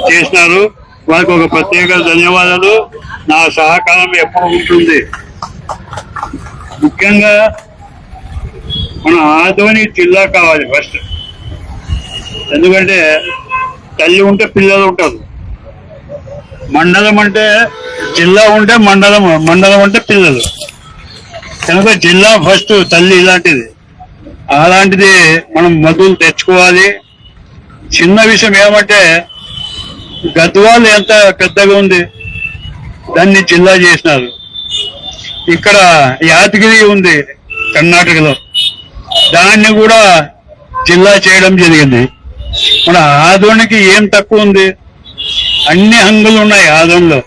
చేసినారు. వారికి ఒక ప్రత్యేక ధన్యవాదాలు. నా సహకారం ఎప్పుడు ఉంటుంది. ముఖ్యంగా మన ఆదోని జిల్లా కావాలి ఫస్ట్. ఎందుకంటే తల్లి ఉంటే పిల్లలు ఉంటారు. మండలం అంటే జిల్లా ఉంటే మండలం, మండలం అంటే పిల్లలు. కనుక జిల్లా ఫస్ట్, తల్లి ఇలాంటిది. అలాంటిది మనం మొదలు తెచ్చుకోవాలి. చిన్న విషయం ఏమంటే గద్వాల్ ఎంత పెద్దగా ఉంది, దాన్ని జిల్లా చేసినారు. ఇక్కడ యాదగిరి ఉంది కర్ణాటకలో, దాన్ని కూడా జిల్లా చేయడం జరిగింది. మన ఆదోనికి ఏం తక్కువ ఉంది? అన్ని హంగులు ఉన్నాయి ఆదోన్లో.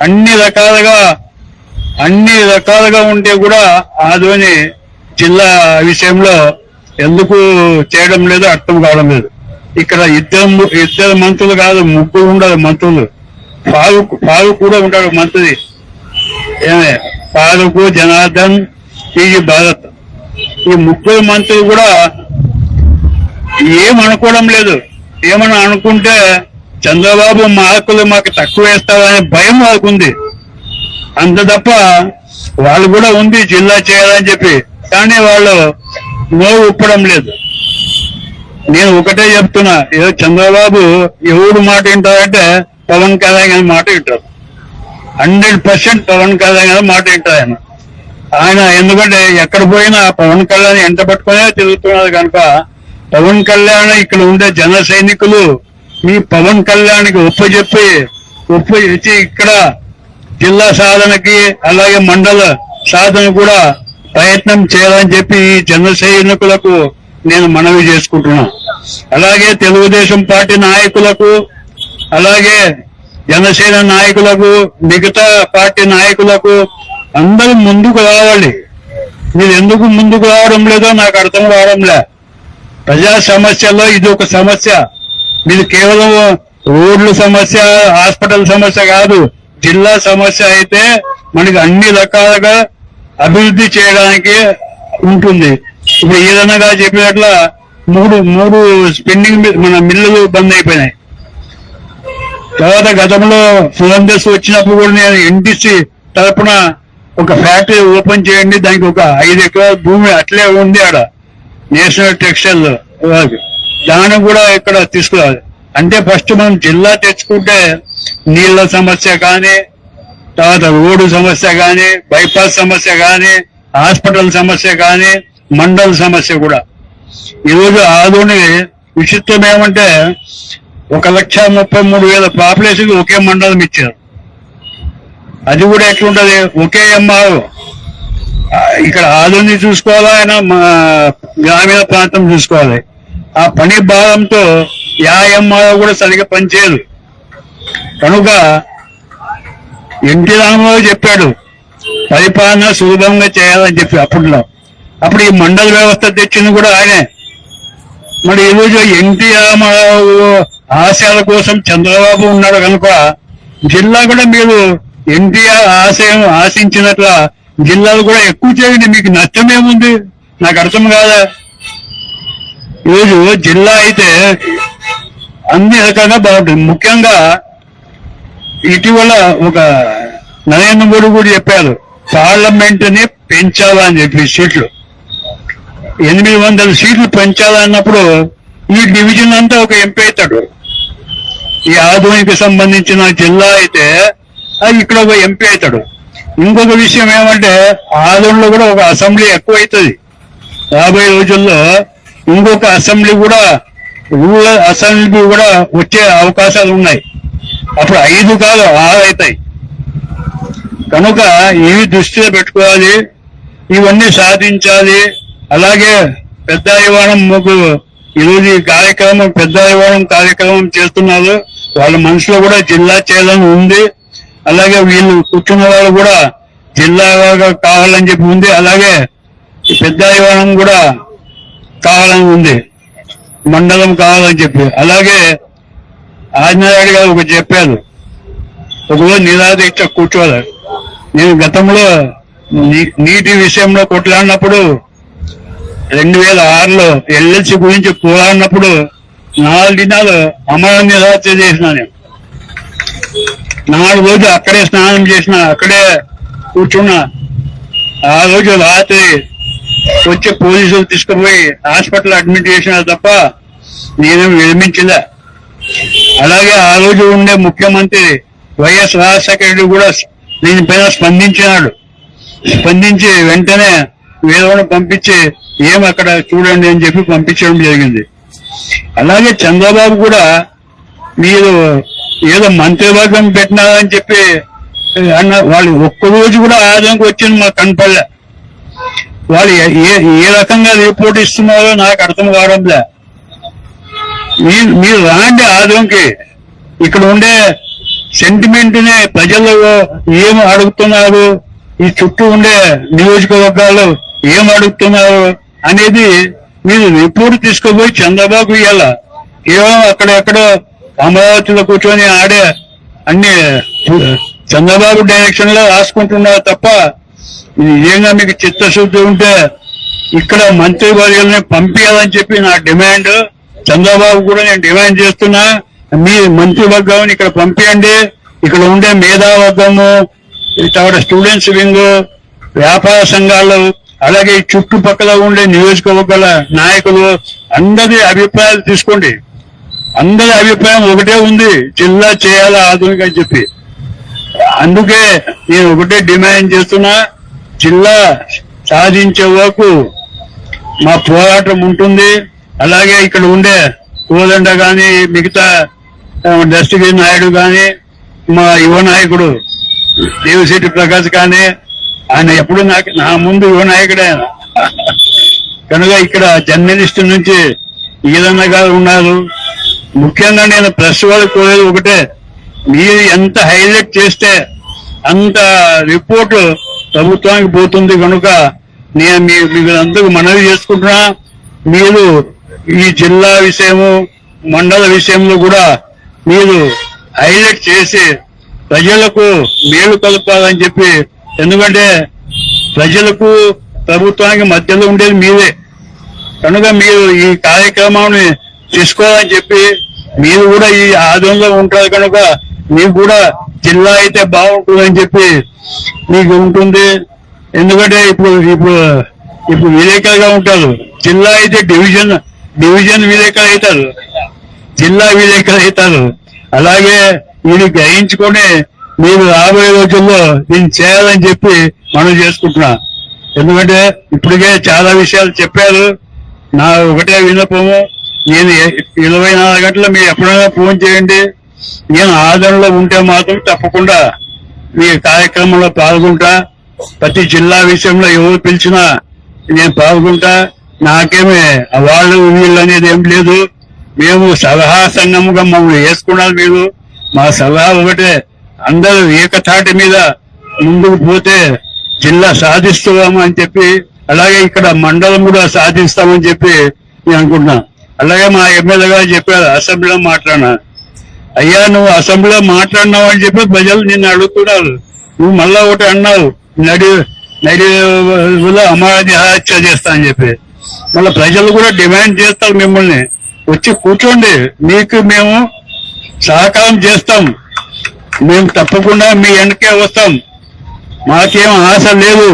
అన్ని రకాలుగా ఉంటే కూడా ఆదోని జిల్లా విషయంలో ఎందుకు చేయడం లేదు అర్థం కావడం లేదు. ఇక్కడ ఇద్దరు మంత్రులు కాదు, ముగ్గురు ఉండాలి మంత్రులు. ఫారూక్ కూడా ఉంటాడు మంత్రి. ఫారూక్, జనార్దన్, టీజీ భారత్, ఈ ముగ్గురు మంత్రులు కూడా ఏమనుకోవడం లేదు. ఏమన్నా అనుకుంటే చంద్రబాబు మార్కులు మాకు తక్కువ వేస్తారనే భయం వాళ్ళకు ఉంది. అంత తప్ప వాళ్ళు కూడా ఉంది జిల్లా చేయాలని చెప్పి, కానీ వాళ్ళు నోరు ఉప్పడం లేదు. నేను ఒకటే చెప్తున్నా, ఏదో చంద్రబాబు ఎవరు మాట వింటారంటే పవన్ కళ్యాణ్ గారి మాట వింటారు. 100% పవన్ కళ్యాణ్ గారి మాట వింటారు ఆయన. ఎందుకంటే ఎక్కడ పోయినా పవన్ కళ్యాణ్ ఎంట పట్టుకునే తిరుగుతున్నారు కనుక పవన్ కళ్యాణ్ ఇక్కడ ఉండే జన సైనికులు మీ పవన్ కళ్యాణ్కి ఒప్పచెప్పి ఇక్కడ జిల్లా సాధనకి అలాగే మండల సాధన కూడా ప్రయత్నం చేయాలని చెప్పి ఈ జన సైనికులకు నేను మనవి చేసుకుంటున్నా. అలాగే తెలుగుదేశం పార్టీ నాయకులకు, అలాగే జనసేన నాయకులకు, మిగతా పార్టీ నాయకులకు అందరూ ముందుకు రావాలి. మీరు ఎందుకు ముందుకు రావడం లేదో నాకు అర్థం కావడం లే. ప్రజా సమస్యల్లో ఇది ఒక సమస్య. మీరు కేవలం రోడ్ల సమస్య, హాస్పిటల్ సమస్య కాదు, జిల్లా సమస్య అయితే మనకి అన్ని రకాలుగా అభివృద్ధి చేయడానికి ఉంటుంది. ఇప్పుడు ఏదనగా చెప్పినట్ల మూడు స్పెండింగ్ మన మిల్లులు బంద్ అయిపోయినాయి. తర్వాత గతంలో ఫోన్దర్స్ వచ్చినప్పుడు కూడా నేను ఎన్టీసీ తరఫున ఒక ఫ్యాక్టరీ ఓపెన్ చేయండి, దానికి ఒక 5 ఎకరాల భూమి అట్లే ఉంది ఆడ నేషనల్ టెక్స్టైల్, దాన్ని కూడా ఇక్కడ తీసుకురావాలి. అంటే ఫస్ట్ మనం జిల్లా తెచ్చుకుంటే నీళ్ల సమస్య కానీ, తర్వాత రోడ్డు సమస్య కానీ, బైపాస్ సమస్య కానీ, హాస్పిటల్ సమస్య కానీ, మండల సమస్య కూడా. ఈరోజు ఆదోని విచిత్రం ఏమంటే 1,33,000 పాపులేషన్ ఒకే మండలం ఇచ్చారు. అది కూడా ఎట్లుంటది? ఒకే ఎంఆర్ఓ. ఇక్కడ ఆదోని చూసుకోవాలా, ఆయన గ్రామీణ ప్రాంతం చూసుకోవాలి. ఆ పని భాగంతో ఎంఆర్ఓ కూడా సరిగ్గా పనిచేయదు. కనుక ఎన్టీ రామారావు చెప్పాడు పరిపాలన సులభంగా చేయాలని చెప్పి అప్పుడు ఈ మండల వ్యవస్థ తెచ్చింది కూడా ఆయనే. మరి ఈరోజు ఎన్టీ రామారావు ఆశయాల కోసం చంద్రబాబు ఉన్నాడు కనుక జిల్లా కూడా మీరు ఎన్టీఆర్ ఆశయం ఆశించినట్ల జిల్లాలు కూడా ఎక్కువ చేయండి. మీకు నష్టమేముంది? నాకు అర్థం కాదా? ఈరోజు జిల్లా అయితే అన్ని రకాలుగా బాగుంటుంది. ముఖ్యంగా ఇటీవల ఒక నరేంద్ర మోడీ కూడా చెప్పారు పార్లమెంట్ ని పెంచాలని చెప్పి సీట్లు 800 సీట్లు పెంచాలన్నప్పుడు ఈ డివిజన్ అంతా ఒక ఎంపీ అవుతాడు. ఈ ఆదోనికి సంబంధించిన జిల్లా అయితే అది ఇక్కడ ఒక ఎంపీ అవుతాడు. ఇంకొక విషయం ఏమంటే ఆదోన్లో కూడా ఒక అసెంబ్లీ ఎక్కువ అవుతుంది. రాబోయే రోజుల్లో ఇంకొక అసెంబ్లీ కూడా, రూరల్ అసెంబ్లీ కూడా వచ్చే అవకాశాలు ఉన్నాయి. అప్పుడు 5 కాదు 6 అవుతాయి. కనుక ఇవి దృష్టిలో పెట్టుకోవాలి, ఇవన్నీ సాధించాలి. అలాగే పెద్ద వివాహం ఈరోజు ఈ కార్యక్రమం పెద్ద వివాహం కార్యక్రమం చేస్తున్నారు. వాళ్ళ మనసులో కూడా జిల్లా చేయాలని ఉంది. అలాగే వీళ్ళు కూర్చున్న వాళ్ళు కూడా జిల్లా కావాలని చెప్పి ఉంది. అలాగే పెద్ద వివాహం కూడా కావాలని ఉంది, మండలం కావాలని చెప్పి. అలాగే ఆంజనేయుడు గారు ఒకటి చెప్పారు, ఒకరోజు నిరాదీక్ష కూర్చోవాలి. నేను గతంలో నీటి విషయంలో కొట్లాడినప్పుడు 2006లో ఎల్ఎల్సి గురించి పోరాడినప్పుడు 4 దినాలు అమర నిరాశ చేసిన నేను. 4 రోజులు అక్కడే స్నానం చేసిన, అక్కడే కూర్చున్నా. ఆ రోజు రాత్రి వచ్చి పోలీసులు తీసుకుపోయి హాస్పిటల్ అడ్మిట్ చేసినా తప్ప నేనేం విరమించలే. అలాగే ఆ రోజు ఉండే ముఖ్యమంత్రి వైఎస్ రాజశేఖర రెడ్డి కూడా దీనిపైన స్పందించినాడు. స్పందించి వెంటనే వేరే పంపించి అక్కడ చూడండి అని చెప్పి పంపించడం జరిగింది. అలాగే చంద్రబాబు కూడా మీరు ఏదో మంత్రివర్గం పెట్టినారని చెప్పి అన్న, వాళ్ళు ఒక్కరోజు కూడా ఆదానికి వచ్చింది మాకు కనపడలే. వాళ్ళు ఏ రకంగా రిపోర్ట్ ఇస్తున్నారో నాకు అర్థం కావడంలే. మీరు రాండి ఆదానికి, ఇక్కడ ఉండే సెంటిమెంట్ ని ప్రజలు ఏం అడుగుతున్నారు, ఈ చుట్టూ ఉండే నియోజకవర్గాలు ఏం అడుగుతున్నారు అనేది మీరు రిపోర్ట్ తీసుకుపోయి చంద్రబాబు ఇవ్వాల. కేవలం అక్కడెక్కడో అమరావతిలో కూర్చొని ఆడే అన్ని చంద్రబాబు డైరెక్షన్ లో రాసుకుంటున్నారు తప్ప, నిజంగా మీకు చిత్తశుద్ధి ఉంటే ఇక్కడ మంత్రి వర్గాలని పంపించాలని చెప్పి నా డిమాండ్. చంద్రబాబు కూడా నేను డిమాండ్ చేస్తున్నా, మీ మంత్రివర్గం ఇక్కడ పంపించండి. ఇక్కడ ఉండే మేధావర్గము, తర్వాత స్టూడెంట్స్ వింగ్, వ్యాపార సంఘాలు, అలాగే ఈ చుట్టుపక్కల ఉండే నియోజకవర్గాల నాయకులు అందరి అభిప్రాయాలు తీసుకోండి. అందరి అభిప్రాయం ఒకటే ఉంది, జిల్లా చేయాలా ఆధునిక అని చెప్పి. అందుకే నేను ఒకటే డిమాండ్ చేస్తున్నా, జిల్లా సాధించే వరకు మా పోరాటం ఉంటుంది. అలాగే ఇక్కడ ఉండే కోదండ గాని, మిగతా దస్తగిరి నాయుడు గాని, మా యువ నాయకుడు దేవిశెట్టి ప్రకాష్ కానీ, ఆయన ఎప్పుడు నా ముందు యువ నాయకుడే. కనుక ఇక్కడ జర్నలిస్ట్ నుంచి ఈరన్న గారు ఉన్నారు. ముఖ్యంగా నేను ప్రెస్ వాళ్ళకి కోరేది ఒకటే, మీరు ఎంత హైలైట్ చేస్తే అంత రిపోర్టు ప్రభుత్వానికి పోతుంది. కనుక నేను మీకు అందరూ మనవి చేసుకుంటున్నా, మీరు ఈ జిల్లా విషయము, మండల విషయంలో కూడా మీరు హైలైట్ చేసి ప్రజలకు మేలు కలపాలని చెప్పి. ఎందుకంటే ప్రజలకు ప్రభుత్వానికి మధ్యలో ఉండేది మీరే. కనుక మీరు ఈ కార్యక్రమాన్ని తీసుకోవాలని చెప్పి, మీరు కూడా ఈ ఆధ్వర్యంలో ఉంటారు కనుక మీకు కూడా జిల్లా అయితే బాగుంటుందని చెప్పి మీకు ఉంటుంది. ఎందుకంటే ఇప్పుడు విలేకరుగా ఉంటారు, జిల్లా అయితే డివిజన్ విలేకరు అవుతారు, జిల్లా విలేకరు అవుతారు. అలాగే ఇది గ్రహించుకొని మీరు రాబోయే రోజుల్లో దీన్ని చేయాలని చెప్పి మనం చేసుకుంటున్నా. ఎందుకంటే ఇప్పటికే చాలా విషయాలు చెప్పారు. నా ఒకటే విన్నపము, నేను 24 గంటలు మీరు ఎప్పుడైనా ఫోన్ చేయండి. నేను ఆదరణలో ఉంటే మాత్రం తప్పకుండా మీ కార్యక్రమంలో పాల్గొంటా. ప్రతి జిల్లా విషయంలో ఎవరు పిలిచినా నేను పాల్గొంటా. నాకేమి వాళ్ళు వీళ్ళు అనేది ఏం లేదు. మేము సలహా సంఘముగా మమ్మల్ని వేసుకున్నారు. మీరు మా సలహా ఒకటే, అందరూ ఏకతాటి మీద ముందుకు పోతే జిల్లా సాధిస్తాము అని చెప్పి, అలాగే ఇక్కడ మండలం కూడా సాధిస్తామని చెప్పి నేను అనుకుంటున్నా. అలాగే మా ఎమ్మెల్యే గారు చెప్పారు, అసెంబ్లీలో మాట్లాడినా. అయ్యా నువ్వు అసెంబ్లీలో మాట్లాడినావు అని చెప్పి ప్రజలు నిన్ను అడుగుతున్నారు. నువ్వు మళ్ళా ఒకటి అన్నావు, నడిలో అమరావతి హత్య చేస్తా అని చెప్పి. మళ్ళీ ప్రజలు కూడా డిమాండ్ చేస్తారు, మిమ్మల్ని వచ్చి కూర్చోండి, మీకు మేము సహకారం చేస్తాం, మేము తప్పకుండా మీ వెనకే వస్తాం. మాకేం ఆశ లేదు,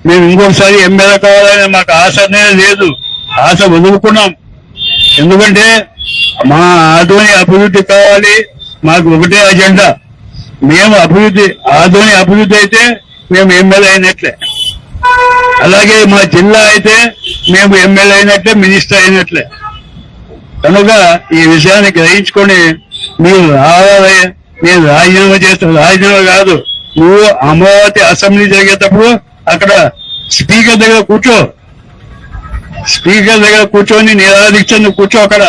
మేము ఇంకొకసారి ఎమ్మెల్యే కావాలని మాకు ఆశ అనేది లేదు. ఆశ వదులుకున్నాం. ఎందుకంటే మా ఆదోని అభివృద్ధి కావాలి, మాకు ఒకటే అజెండా. మేము ఆదోని అభివృద్ధి అయితే మేము ఎమ్మెల్యే అయినట్లే, అలాగే మా జిల్లా అయితే మేము ఎమ్మెల్యే అయినట్లే, మినిస్టర్ అయినట్లే. కనుక ఈ విషయాన్ని గ్రహించుకొని మీరు రావాలి. నేను రాజీనామా చేస్తాను. రాజీనామా కాదు, నువ్వు అమరావతి అసెంబ్లీ జరిగేటప్పుడు అక్కడ స్పీకర్ దగ్గర కూర్చొని నిరాదీక్షను కూర్చో, అక్కడ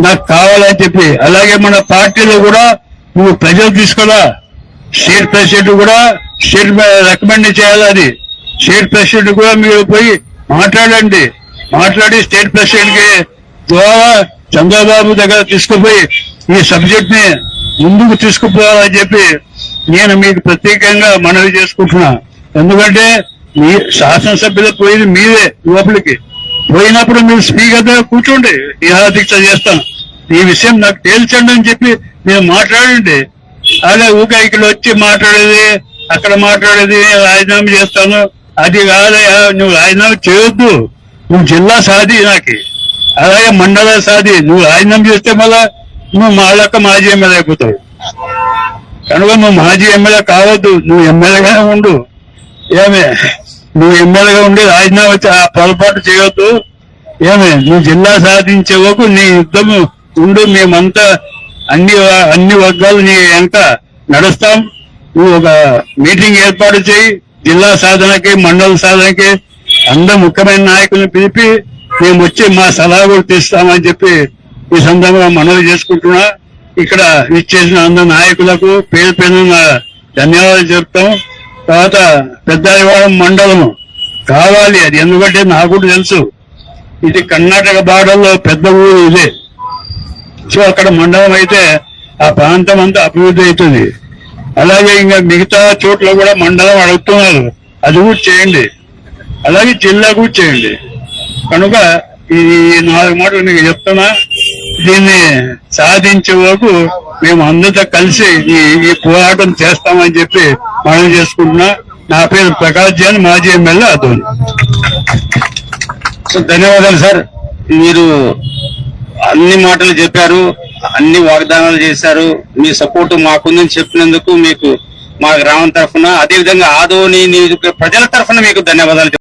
నాకు కావాలని చెప్పి. అలాగే మన పార్టీలో కూడా నువ్వు ప్రజలు తీసుకురా. స్టేట్ ప్రెసిడెంట్ కూడా రికమెండ్ చేయాలి. అది స్టేట్ ప్రెసిడెంట్ కూడా మీరు పోయి మాట్లాడండి. మాట్లాడి స్టేట్ ప్రెసిడెంట్ కి ద్వారా చంద్రబాబు దగ్గర తీసుకుపోయి ఈ సబ్జెక్ట్ ని ముందుకు తీసుకుపోవాలని చెప్పి నేను మీకు ప్రత్యేకంగా మనవి చేసుకుంటున్నా. ఎందుకంటే మీ శాసనసభ్యులు పోయింది మీరే, లోపలికి పోయినప్పుడు మీరు స్పీకర్ దగ్గర కూర్చోండి, నిరాదీక్ష చేస్తాను. ఈ విషయం నాకు తేల్చండి అని చెప్పి మీరు మాట్లాడండి. అలా ఊకే ఇక్కడ వచ్చి మాట్లాడేది, అక్కడ మాట్లాడేది, రాజీనామా చేస్తాను అది కాదయా. నువ్వు రాజీనామా చేయొద్దు. నువ్వు జిల్లా సాధి నాకు, అలాగే మండల సాధి. నువ్వు రాజీనామా చేస్తే మళ్ళా నువ్వు మాళ్ళక్క మాజీ ఎమ్మెల్యే అయిపోతావు. కనుక నువ్వు మాజీ ఎమ్మెల్యే కావద్దు, నువ్వు ఎమ్మెల్యేగానే ఉండు. ఏమే నువ్వు ఎమ్మెల్యేగా ఉండి రాజీనామా ఆ పొరపాటు చేయొద్దు. ఏమే నువ్వు జిల్లా సాధించే వరకు నీ యుద్ధం ఉండు. మేమంతా అన్ని వర్గాలు నీ వెంట నడుస్తాం. నువ్వు ఒక మీటింగ్ ఏర్పాటు చేయి. జిల్లా సాధనకి, మండల సాధనకి అందరు ముఖ్యమైన నాయకులను పిలిపి మేము వచ్చి మా సలహా కూడా తీస్తామని చెప్పి ఈ సందర్భంగా మనవి చేసుకుంటున్నా. ఇక్కడ ఇచ్చేసిన అందరు నాయకులకు పేరు పేరున ధన్యవాదాలు చెప్తాం. తర్వాత పెద్దవాడం మండలము కావాలి అది, ఎందుకంటే నాకు కూడా తెలుసు ఇది కర్ణాటక బార్డర్లో పెద్ద ఊరు ఇదే. సో అక్కడ మండలం అయితే ఆ ప్రాంతం అంతా అభివృద్ధి అవుతుంది. అలాగే ఇంకా మిగతా చోట్ల కూడా మండలం అడుగుతున్నారు, అది కూడా చేయండి. అలాగే జిల్లా కూడా చేయండి. కనుక ఈ 4 మాటలు మీకు చెప్తున్నా. దీన్ని సాధించే వరకు మేము అందరితో కలిసి ఈ పోరాటం చేస్తామని చెప్పి మనం చేసుకుంటున్నా. నా పేరు ప్రకాష్ జైన్, మాజీ ఎమ్మెల్యే అతను. సో ధన్యవాదాలు సార్. మీరు అన్ని మాటలు చెప్పారు, అన్ని వాగ్దానాలు చేశారు. మీ సపోర్టు మాకుందని చెప్పినందుకు మీకు మా గ్రామం తరఫున, అదేవిధంగా ఆదోని నియోజకవర్గ ప్రజల తరఫున మీకు ధన్యవాదాలు.